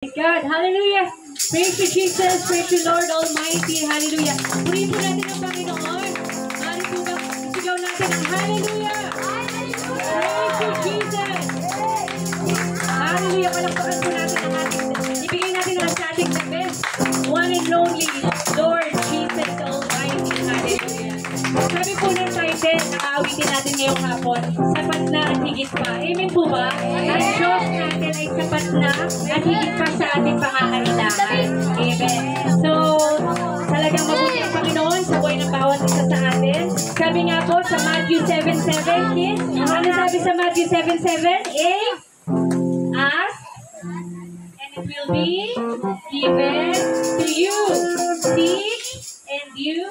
Praise God. Hallelujah. Praise you, Jesus. Praise you, Lord Almighty. Hallelujah. Purihin po natin ang Panginoon. Mari po ba, isigaw natin ang Hallelujah. Praise you, Jesus. Hallelujah. Palakpakan po natin ang ating, ibigay natin ang ating the best, one and only, Lord Jesus Almighty. Hallelujah. Sabi po ng title, nakaawitin natin ngayong hapon, sapat na at higit pa. Amen po ba? Ang Diyos natin ay sapat na at higit pa sa ating pangangailangan. Amen. So, talagang mabuti ang Panginoon sa buhay ng bawat isa sa atin. Sabi nga po sa Matthew 7:7, kids, ano sabi sa Matthew 7:7? Ask, and it will be given to you. Seek, and you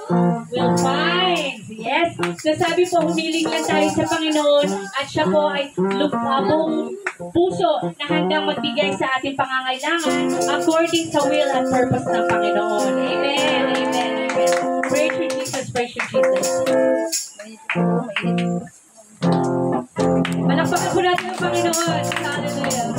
will find. Yes. So sabi po, humiling lang tayo sa Panginoon at siya po ay buong puso na handang magbigay sa ating pangangailangan according sa will at purpose ng Panginoon. Amen. Amen. Amen. Praise you, Jesus. Praise you, Jesus. Malakpakan po natin ang Panginoon. Hallelujah.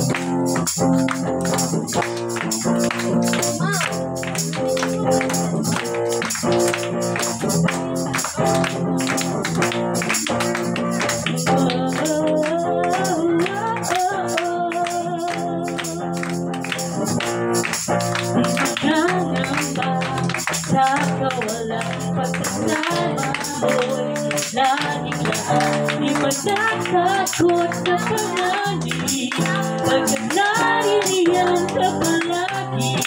Sa kawalang pagsasama mo'y laging lahat. Di matatakot sa panganib, pagkat naririyan ka palagi.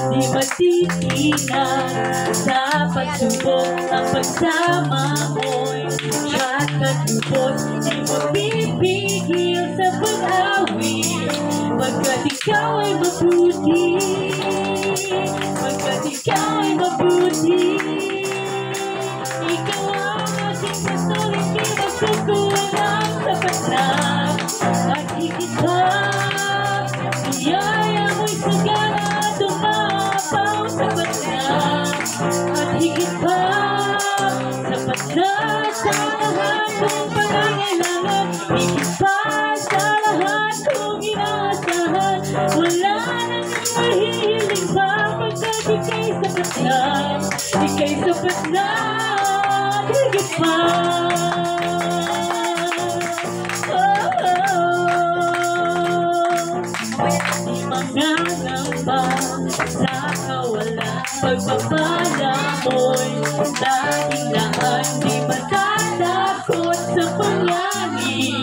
Di matitinag sa pagsubok, ang pagsama mo'y siyat katubos. Di mapipigil sa pag-awit, pagkat ikaw ay mabuti. Pagkat ikaw ay mabuti, ikaw ang aking pastol, hindi magkukulang sapat na at higit pa. Biyaya mo'y sagana at umapaw sapat na at higit pa. Sapat na sa lahat kong pangangailangan, higit pa sa lahat kong inaasahan. Wala nang mahihiling pa, pagkat ika'y sapat na, ika'y sapat na, higit pa. Di manganamba sa kawalan, pagpapala mo'y laging laan. Di matatakot sa pangyayari,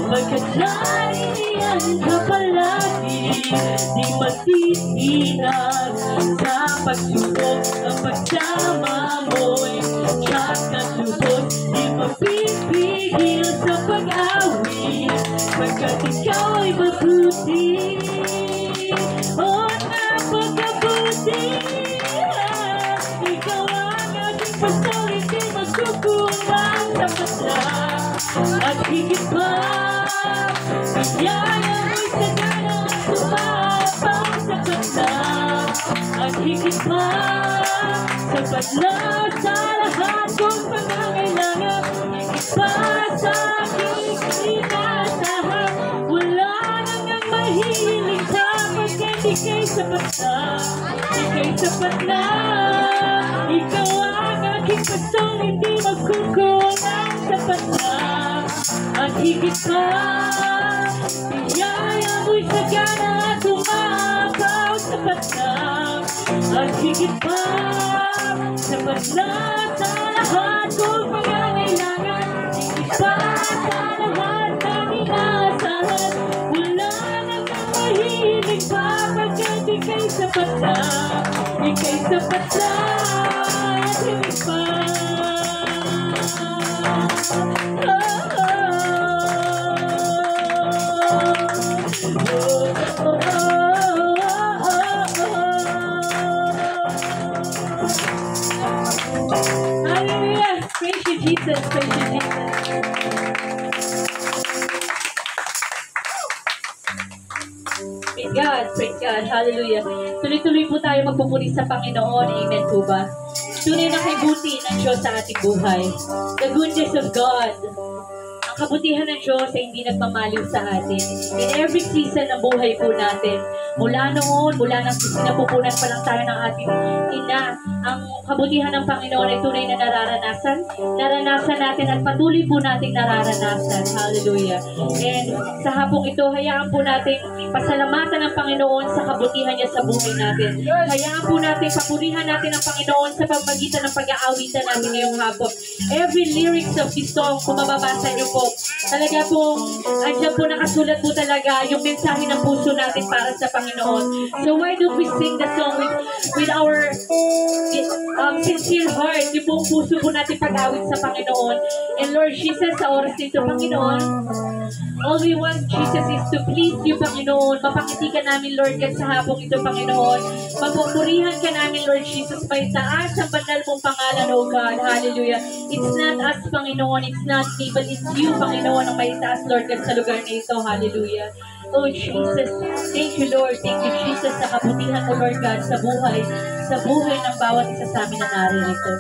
pagkat naririyan ka palagi. Di matitinag sa pagsubok, ang pagsama mo'y siyat katubos. Di mapipigil sa pag-awit, pagkat ikaw ay mabuti. Oh, napakabuti. Ikaw ang aking pastol, hindi magkukulang sapat na at higit pa. Biyaya mo'y sagana at umapaw sapat na at higit pa. Sapat na sa lahat kong pangangailangan, higit pa sa aking inaasahan. Wala nang mahihiling sa pagkat ika'y sapat na, ika'y sapat na. Ikaw ang aking pastol, hindi magkukulang sapat na at higit pa. Biyaya mo'y sagana at umapaw sapat na at higit pa. Sapat na sa lahat kong pangangailangan, higit pa sa lahat ng inaasahan. Wala nang mahihiling pa, pagkat ika'y sapat na, ika'y sapat na at higit pa. Hallelujah! Praise you, Jesus! Praise you, Jesus! Praise God! Praise God! Hallelujah! Tuloy-tuloy po tayo magpupuri sa Panginoon. Amen po ba? Tunay na kay buti ng Diyos sa ating buhay. The goodness of God. Ang kabutihan ng Diyos ay hindi nagmamaliw sa atin. In every season ng buhay po natin, mula noon, mula nang sinapupunan pa lang tayo ng ating ina, ang kabutihan ng Panginoon ay tunay na nararanasan natin at patuloy po nating nararanasan. Hallelujah. And sa hapong ito, hayaan po natin pasalamatan ng Panginoon sa kabutihan niya sa buhay natin. Hayaan po natin, papurihan natin ang Panginoon sa pamamagitan ng pag-aawitan natin ngayong hapon. Every lyrics of this song, kung mababasa niyo po, talaga po, andyan po nakasulat po talaga yung mensahe ng puso natin para sa Panginoon. So why don't we sing the song with our sincere heart, yung buong puso po natin pag-awit sa Panginoon. And Lord Jesus, sa oras nito, Panginoon, all we want, Jesus, is to please you, Panginoon. Mapakiti ka namin, Lord, God, sa hapong ito, Panginoon. Mapupurihan ka namin, Lord Jesus, may taas ang banal mong pangalan, oh God. Hallelujah. It's not us, Panginoon. It's not me, but it's you, Panginoon, ang may taas, Lord, God, sa lugar na ito. Hallelujah. Oh, Jesus. Thank you, Lord. Thank you, Jesus, sa kabutihan mo, Lord God, sa buhay ng bawat isa sa amin na naririto.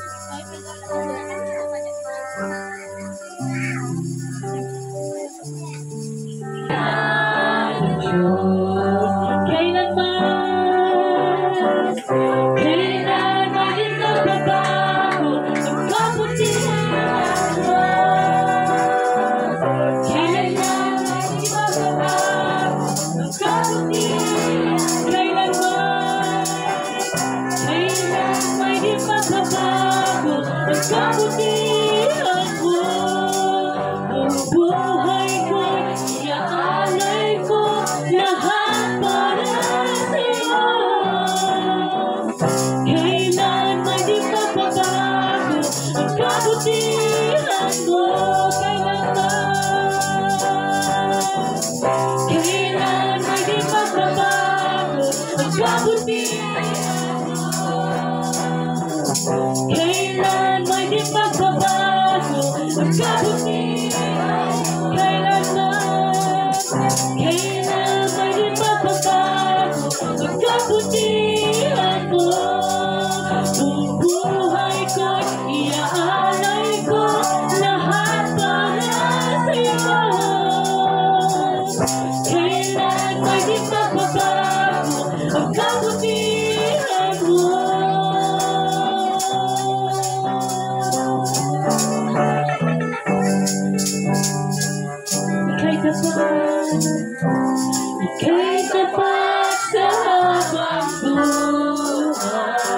Ika'y tapat sa habang buhay.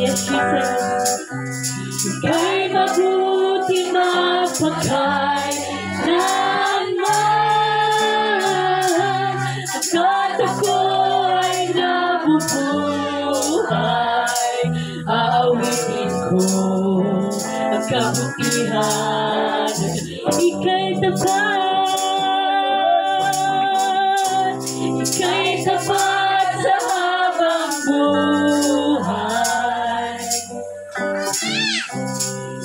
Yes, Jesus. Ika'y mabuti magpakailanman. Agad ako'y nabubuhay. Aawitin ko ang kabutihan. Ika'y tapat. Ika'y tapat sa habang buhay.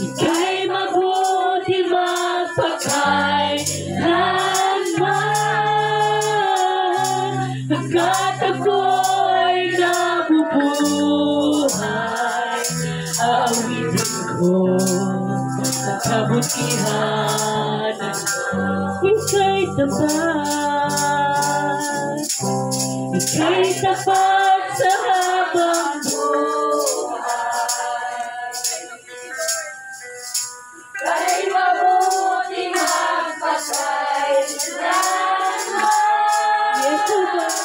Ika'y mabuti magpakailanman. Agad ako'y nabubuhay. Aawitin ko ang kabutihan. Ika'y tapat. Ika'y tapat sa habang buhay. Ika'y mabuti magpakailanman. Yes, O God.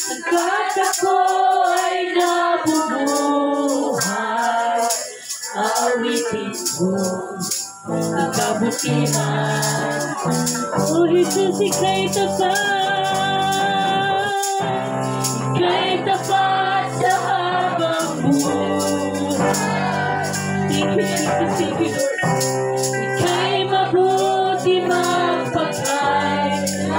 Agad ako'y nabubuhay. Aawitin ko ang kabutihan. O Jesus, ika'y tapat. Ika'y tapat sa habang buhay. Thank you, Jesus. Thank you, Lord. Ika'y mabuti magpakailanman.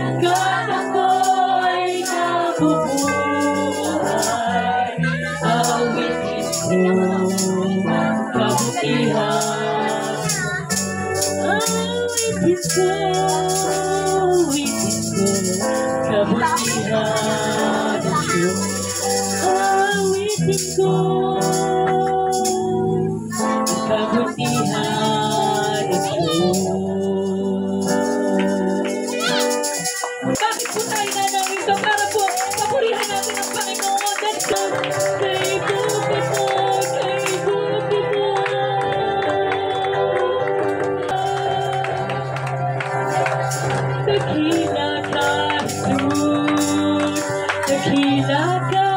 Agad ako'y nabubuhay. Aawitin ko kabutihan. Aawitin ko kabutihan ng Diyos. Aawitin ko Dakila ka, Lord. Dakila ka.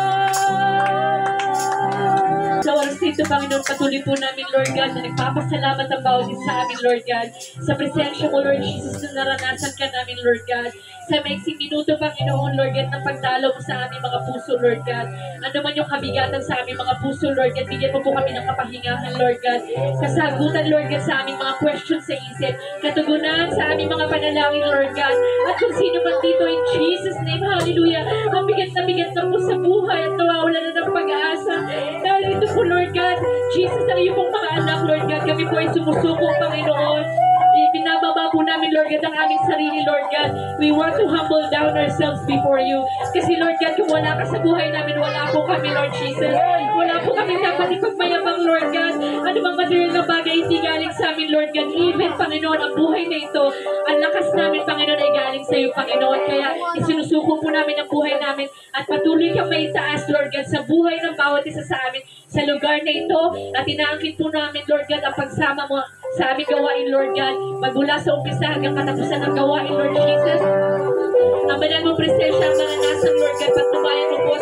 Sa oras dito, Panginoon, patuloy po namin, Lord God, na nagpapasalamat ang bawat isa sa amin, Lord God. Sa presensya mo, Lord Jesus, na naranasan ka namin, Lord God. Sa maiksing minuto, Panginoon, Lord God, ng pagdalo mo sa aming mga puso, Lord God. Ano man yung kabigatan sa aming mga puso, Lord God, bigyan mo po kami ng kapahingahan, Lord God. Kasagutan, Lord God, sa aming mga questions sa isip. Katugunan sa aming mga panalangin, Lord God. At kung sino man dito, in Jesus' name, hallelujah, ang bigat na po sa buhay at nawawala na ng pag-aasa. Dahil ito po, Lord God, Jesus, ang iyong pong mga anak, Lord God, kami po ay sumusuko, Panginoon. Pinababa po namin, Lord God, ang aming sarili, Lord God. We want to humble down ourselves before you. Kasi, Lord God, kung wala ka sa buhay namin, wala po kami, Lord Jesus. Wala po kami dapat ipagmayabang, Lord God. Ano bang material na bagay hindi galing sa amin, Lord God. Even, Panginoon, ang buhay na ito, ang lakas namin, Panginoon, ay galing sa iyo, Panginoon. Kaya, isinusuko po namin ang buhay namin at patuloy kang may taas, Lord God, sa buhay ng bawat isa sa amin sa lugar na ito. At inaangkin po namin, Lord God, ang pagsama mo sa aming gawain, Lord God. Magmula sa umpisa hanggang katapusan ng gawain, Lord Jesus. Ang banal mong presensya, ang naranasan, Lord God, patnubayan mo po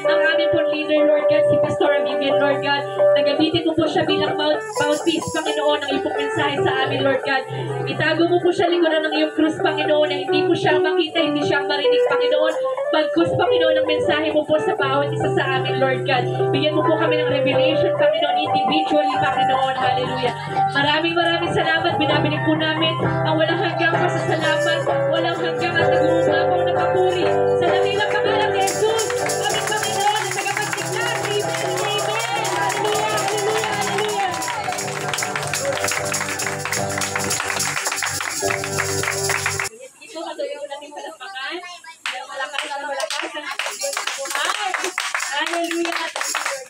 ang aming pong leader, Lord God, si Pastor Vivian, Lord God. Nagamitin mo po siya bilang mouthpiece, Panginoon, ng iyong mensahe sa amin, Lord God. Itago mo po siya likuran ng iyong krus, Panginoon, na hindi po siya makita, hindi siya marinig, Panginoon. Bagkus, Panginoon, ang mensahe mo po sa bawat isa sa amin, Lord God. Bigyan mo po kami ng revelation, Panginoon, individually, Panginoon. Hallelujah. Maraming salamat. Binabalik po namin ang walang hanggang pasasalamat, walang hanggang at nag-uumapaw na papuri sa dakilang pangalan ni Jesus, aming Panginoon at tagapagligtas. Amen. Amen. Hallelujah. Hallelujah. Hallelujah. Ito, katuyo natin palakpakan. Malakas ang ating Diyos sa buhay. Hallelujah.